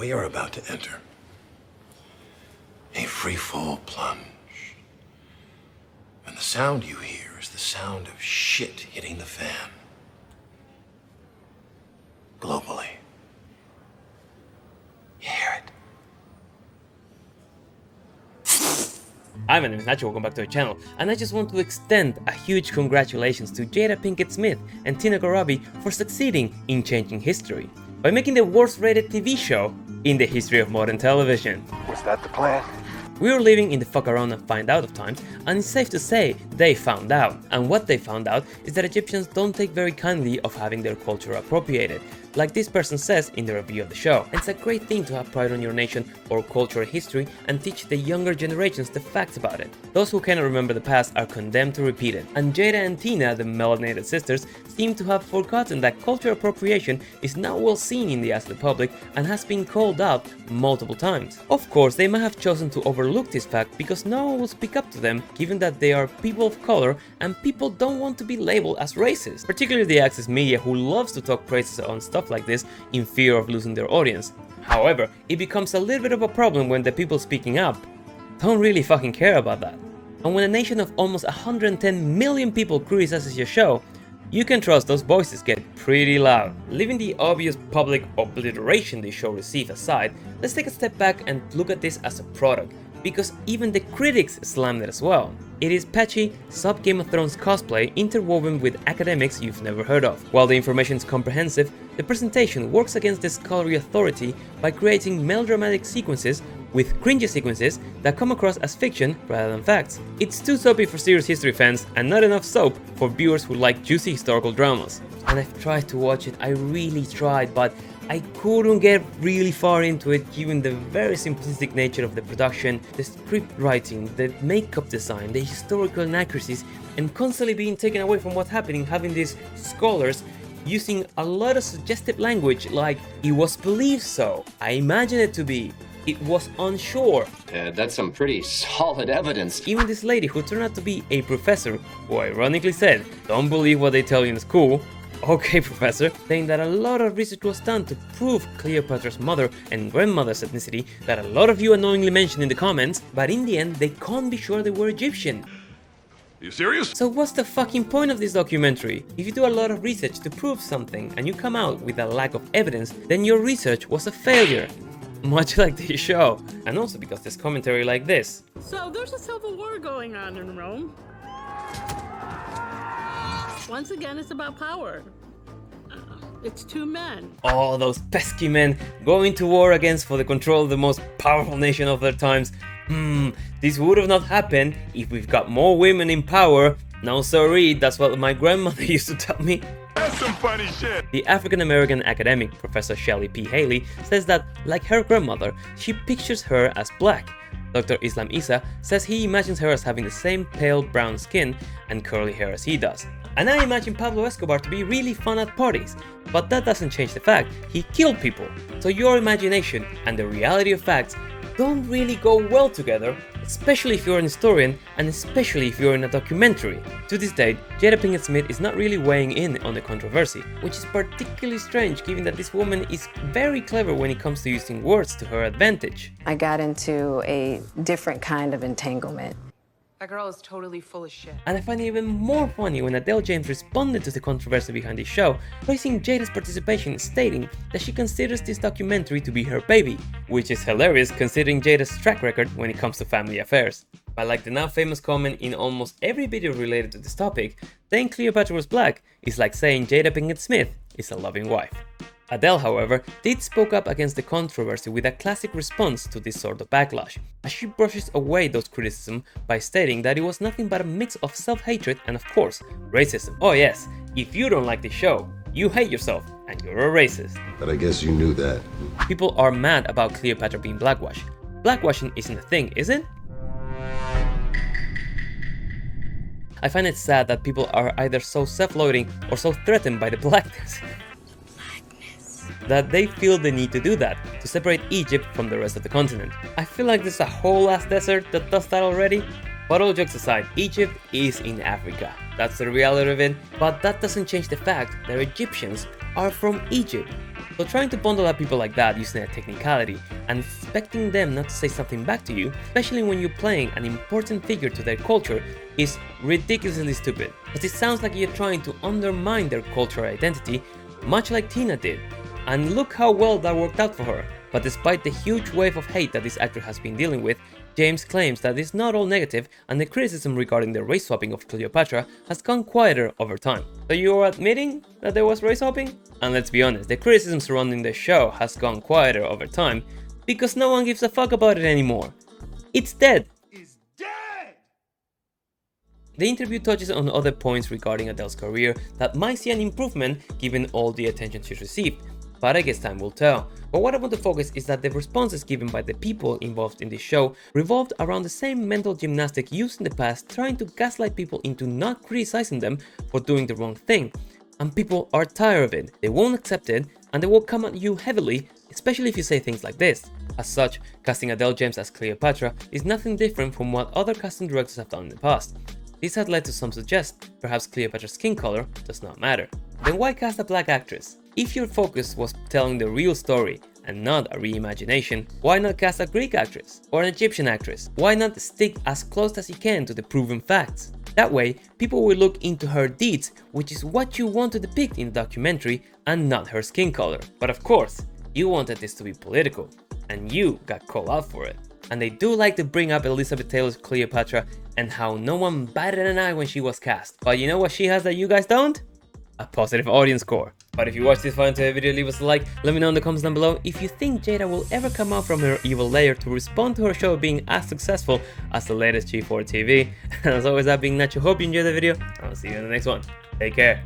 We are about to enter a free-fall plunge. And the sound you hear is the sound of shit hitting the fan. Globally. You hear it? Hi, my name is Nacho, welcome back to the channel, and I just want to extend a huge congratulations to Jada Pinkett Smith and Tina Ghavari for succeeding in changing history by making the worst rated TV show in the history of modern television. Was that the plan? We were living in the fuck around and find out of times, and it's safe to say they found out. And what they found out is that Egyptians don't take very kindly of having their culture appropriated, like this person says in the review of the show. And it's a great thing to have pride on your nation or cultural history and teach the younger generations the facts about it. Those who cannot remember the past are condemned to repeat it. And Jada and Tina, the melanated sisters, seem to have forgotten that cultural appropriation is now well seen in the eyes of the public and has been called out multiple times. Of course, they might have chosen to overlook this fact because no one will speak up to them, given that they are people of color and people don't want to be labeled as racist, particularly the access media who loves to talk praises on stuff like this in fear of losing their audience. However, it becomes a little bit of a problem when the people speaking up don't really fucking care about that. And when a nation of almost 110 million people criticizes your show, you can trust those voices get pretty loud. Leaving the obvious public obliteration the show received aside, let's take a step back and look at this as a product, because even the critics slammed it as well. It is patchy, sub-Game of Thrones cosplay interwoven with academics you've never heard of. While the information is comprehensive, the presentation works against the scholarly authority by creating melodramatic sequences with cringy sequences that come across as fiction rather than facts. It's too soapy for serious history fans and not enough soap for viewers who like juicy historical dramas. And I've tried to watch it, I really tried, but I couldn't get really far into it given the very simplistic nature of the production, the script writing, the makeup design, the historical inaccuracies, and constantly being taken away from what's happening, having these scholars using a lot of suggestive language like, it was believed so, I imagine it to be, it was unsure. That's some pretty solid evidence. Even this lady who turned out to be a professor, who ironically said, don't believe what they tell you in school. Okay, professor, saying that a lot of research was done to prove Cleopatra's mother and grandmother's ethnicity that a lot of you unknowingly mentioned in the comments, but in the end they can't be sure they were Egyptian. You serious? So what's the fucking point of this documentary? If you do a lot of research to prove something and you come out with a lack of evidence, then your research was a failure. Much like this show. And also because there's commentary like this. So there's a civil war going on in Rome. Once again, it's about power. It's two men. All those pesky men going to war against for the control of the most powerful nation of their times. This would have not happened if we've got more women in power. No sorry, that's what my grandmother used to tell me. That's some funny shit. The African-American academic Professor Shelley P. Haley says that, like her grandmother, she pictures her as black. Dr. Islam Isa says he imagines her as having the same pale brown skin and curly hair as he does. And I imagine Pablo Escobar to be really fun at parties, but that doesn't change the fact he killed people. So your imagination and the reality of facts don't really go well together, especially if you're an historian and especially if you're in a documentary. To this date, Jada Pinkett Smith is not really weighing in on the controversy, which is particularly strange given that this woman is very clever when it comes to using words to her advantage. I got into a different kind of entanglement. That girl is totally full of shit. And I find it even more funny when Adeles James responded to the controversy behind this show, praising Jada's participation, stating that she considers this documentary to be her baby, which is hilarious considering Jada's track record when it comes to family affairs. But like the now famous comment in almost every video related to this topic, saying Cleopatra was black is like saying Jada Pinkett Smith is a loving wife. Adele, however, did spoke up against the controversy with a classic response to this sort of backlash, as she brushes away those criticisms by stating that it was nothing but a mix of self-hatred and, of course, racism. Oh yes, if you don't like the show, you hate yourself and you're a racist. But I guess you knew that. People are mad about Cleopatra being blackwashed. Blackwashing isn't a thing, is it? I find it sad that people are either so self-loathing or so threatened by the blackness that they feel the need to do that, to separate Egypt from the rest of the continent. I feel like there's a whole ass desert that does that already. But all jokes aside, Egypt is in Africa. That's the reality of it, but that doesn't change the fact that Egyptians are from Egypt. So trying to bundle up people like that using a technicality and expecting them not to say something back to you, especially when you're playing an important figure to their culture, is ridiculously stupid, because it sounds like you're trying to undermine their cultural identity, much like Tina did. And look how well that worked out for her. But despite the huge wave of hate that this actor has been dealing with, James claims that it's not all negative, and the criticism regarding the race swapping of Cleopatra has gone quieter over time. So you are admitting that there was race swapping? And let's be honest, the criticism surrounding the show has gone quieter over time because no one gives a fuck about it anymore. It's dead! The interview touches on other points regarding Adeles' career that might see an improvement given all the attention she's received, but I guess time will tell. But what I want to focus is that the responses given by the people involved in this show revolved around the same mental gymnastic used in the past, trying to gaslight people into not criticizing them for doing the wrong thing. And people are tired of it, they won't accept it, and they will come at you heavily, especially if you say things like this. As such, casting Adeles James as Cleopatra is nothing different from what other casting directors have done in the past. This had led to some suggest perhaps Cleopatra's skin color does not matter. Then why cast a black actress? If your focus was telling the real story and not a reimagination, why not cast a Greek actress or an Egyptian actress? Why not stick as close as you can to the proven facts? That way, people will look into her deeds, which is what you want to depict in the documentary, and not her skin color. But of course, you wanted this to be political, and you got called out for it. And they do like to bring up Elizabeth Taylor's Cleopatra and how no one batted an eye when she was cast. But you know what she has that you guys don't? A positive audience score. But if you watched this far into the video, leave us a like, let me know in the comments down below if you think Jada will ever come out from her evil lair to respond to her show being as successful as the latest G4 TV. And as always, I've been Nacho, hope you enjoyed the video, and I'll see you in the next one. Take care.